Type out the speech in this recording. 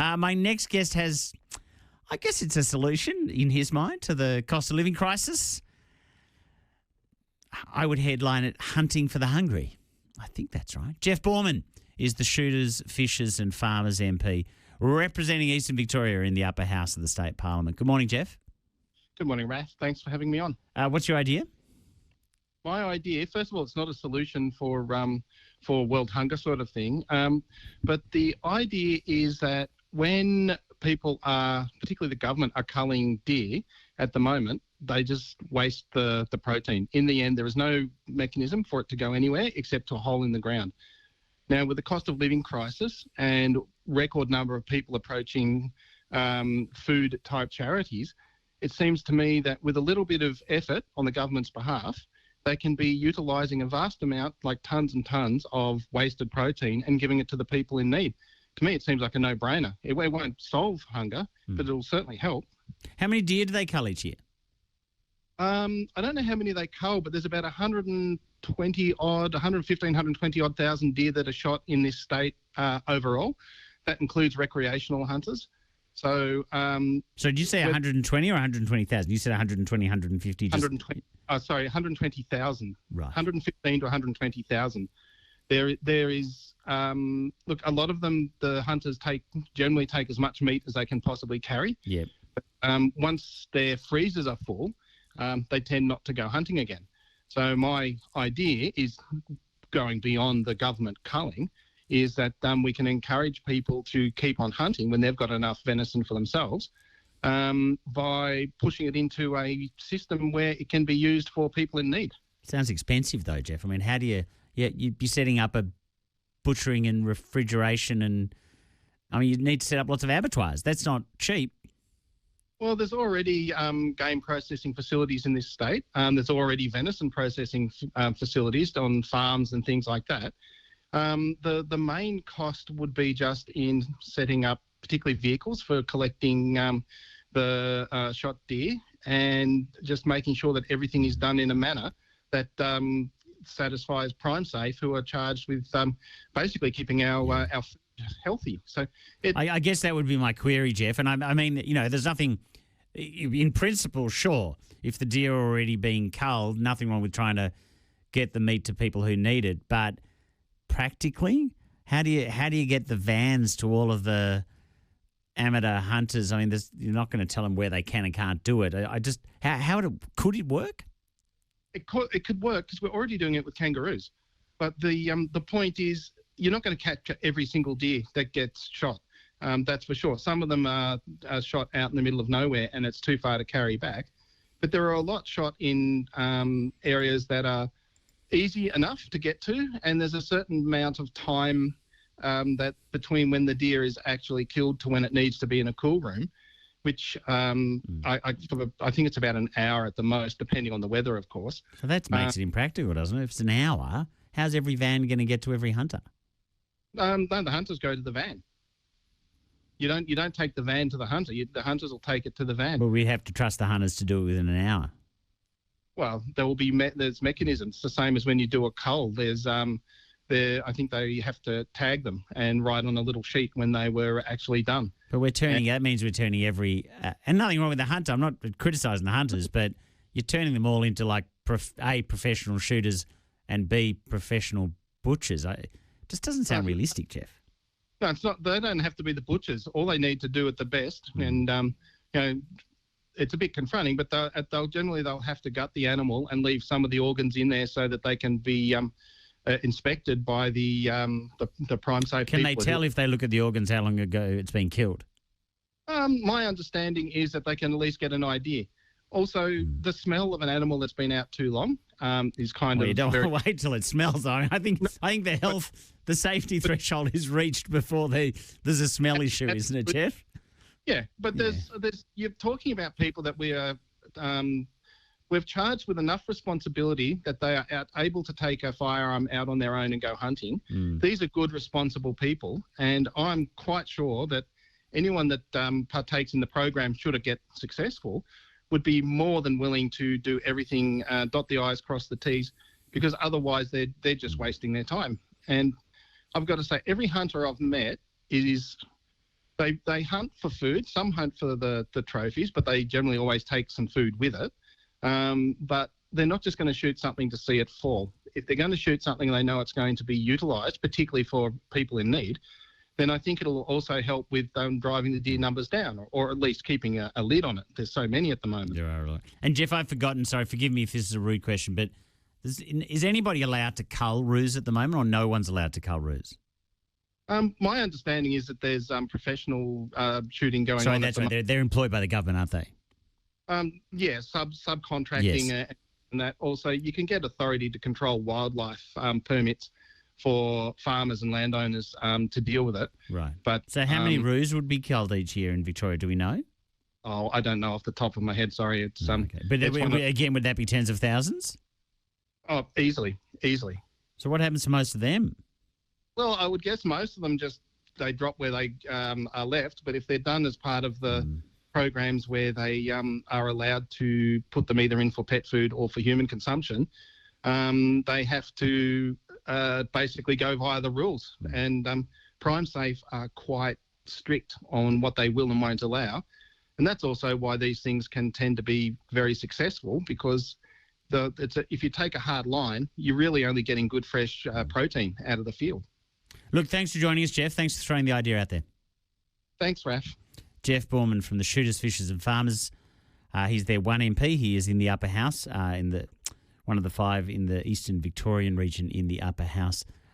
My next guest has, I guess it's a solution in his mind to the cost of living crisis. I would headline it, Hunting for the Hungry. I think that's right. Jeff Bourman is the Shooters, Fishers and Farmers MP representing Eastern Victoria in the upper house of the state parliament. Good morning, Jeff. Good morning, Raph. Thanks for having me on. What's your idea? My idea, first of all, it's not a solution for world hunger sort of thing, but the idea is that when people are, particularly the government, are culling deer at the moment, they just waste the protein. In the end, there is no mechanism for it to go anywhere except to a hole in the ground. Now, with the cost of living crisis and record number of people approaching food-type charities, it seems to me that with a little bit of effort on the government's behalf, they can be utilising a vast amount, like tons and tons of wasted protein and giving it to the people in need. To me, it seems like a no-brainer. It won't solve hunger, but it'll certainly help. How many deer do they cull each year? I don't know how many they cull, but there's about 115, 120 odd thousand deer that are shot in this state overall. That includes recreational hunters. So, so did you say 120 or 120,000? You said 120, 150. 120. Sorry, 120,000. Right. 115 to 120,000. There is, look, a lot of them, the hunters generally take as much meat as they can possibly carry. Yeah. Once their freezers are full, they tend not to go hunting again. So my idea is, going beyond the government culling, is that we can encourage people to keep on hunting when they've got enough venison for themselves, by pushing it into a system where it can be used for people in need. Sounds expensive though, Jeff. I mean, how do you... Yeah, you'd be setting up a butchering and refrigeration and... I mean, you'd need to set up lots of abattoirs. That's not cheap. Well, there's already game processing facilities in this state. There's already venison processing facilities on farms and things like that. The main cost would be just in setting up particularly vehicles for collecting the shot deer and just making sure that everything is done in a manner that satisfies Prime Safe, who are charged with basically keeping our food healthy. So I guess that would be my query, Jeff. And I mean, you know, there's nothing, in principle, sure, if the deer are already being culled, nothing wrong with trying to get the meat to people who need it. But practically, how do you get the vans to all of the amateur hunters? I mean, you're not going to tell them where they can and can't do it. Could it work? It could work because we're already doing it with kangaroos. But the point is, you're not going to catch every single deer that gets shot. That's for sure. Some of them are shot out in the middle of nowhere and it's too far to carry back. But there are a lot shot in areas that are easy enough to get to, and there's a certain amount of time that between when the deer is actually killed to when it needs to be in a cool room, which I think it's about an hour at the most, depending on the weather, of course. So that makes it impractical, doesn't it? If it's an hour, how's every van going to get to every hunter? No, the hunters go to the van. You don't take the van to the hunter. The hunters will take it to the van. But we have to trust the hunters to do it within an hour. Well, there's mechanisms. The same as when you do a cull. I think they have to tag them and write on a little sheet when they were actually done. But that means we're turning every, and nothing wrong with the hunter. I'm not criticising the hunters, but you're turning them all into like A, professional shooters and B, professional butchers. It just doesn't sound realistic, Jeff. No, it's not. They don't have to be the butchers. All they need to do at the best, and it's a bit confronting, but they'll have to gut the animal and leave some of the organs in there so that they can be inspected by the Prime Safe. Can they tell if they look at the organs how long ago it's been killed? My understanding is that they can at least get an idea. Also, the smell of an animal that's been out too long is kind of. You don't want to wait till it smells. I think the safety threshold is reached before there's a smell issue, isn't it, Jeff? Yeah, but you're talking about people that we've charged with enough responsibility that they are able to take a firearm out on their own and go hunting. These are good, responsible people, and I'm quite sure that anyone that partakes in the program, should it get successful, would be more than willing to do everything, dot the I's, cross the T's, because otherwise they're just wasting their time. And I've got to say, every hunter I've met is They hunt for food. Some hunt for the trophies, but they generally always take some food with it. But they're not just going to shoot something to see it fall. If they're going to shoot something and they know it's going to be utilised, particularly for people in need, then I think it'll also help with driving the deer numbers down, or at least keeping a lid on it. There's so many at the moment. There are. And Jeff, I've forgotten, sorry, forgive me if this is a rude question, but is anybody allowed to cull roos at the moment, or no one's allowed to cull roos? My understanding is that there's professional shooting going on. Sorry, that's right. They're employed by the government, aren't they? Yeah, subcontracting, Yes. And that also you can get authority to control wildlife permits for farmers and landowners to deal with it. Right. But so how many roos would be culled each year in Victoria? Do we know? Oh, I don't know off the top of my head. Sorry, it's Okay. But again, would that be tens of thousands? Oh, easily. So what happens to most of them? Well, I would guess most of them they drop where they are left. But if they're done as part of the programs where they are allowed to put them either in for pet food or for human consumption, they have to basically go via the rules. And Prime Safe are quite strict on what they will and won't allow. And that's also why these things can tend to be very successful, because if you take a hard line, you're really only getting good fresh protein out of the field. Look, thanks for joining us, Jeff. Thanks for throwing the idea out there. Thanks, Raf. Jeff Bourman from the Shooters, Fishers and Farmers. He's their one MP. He is in the upper house, one of the 5 in the Eastern Victorian region in the upper house.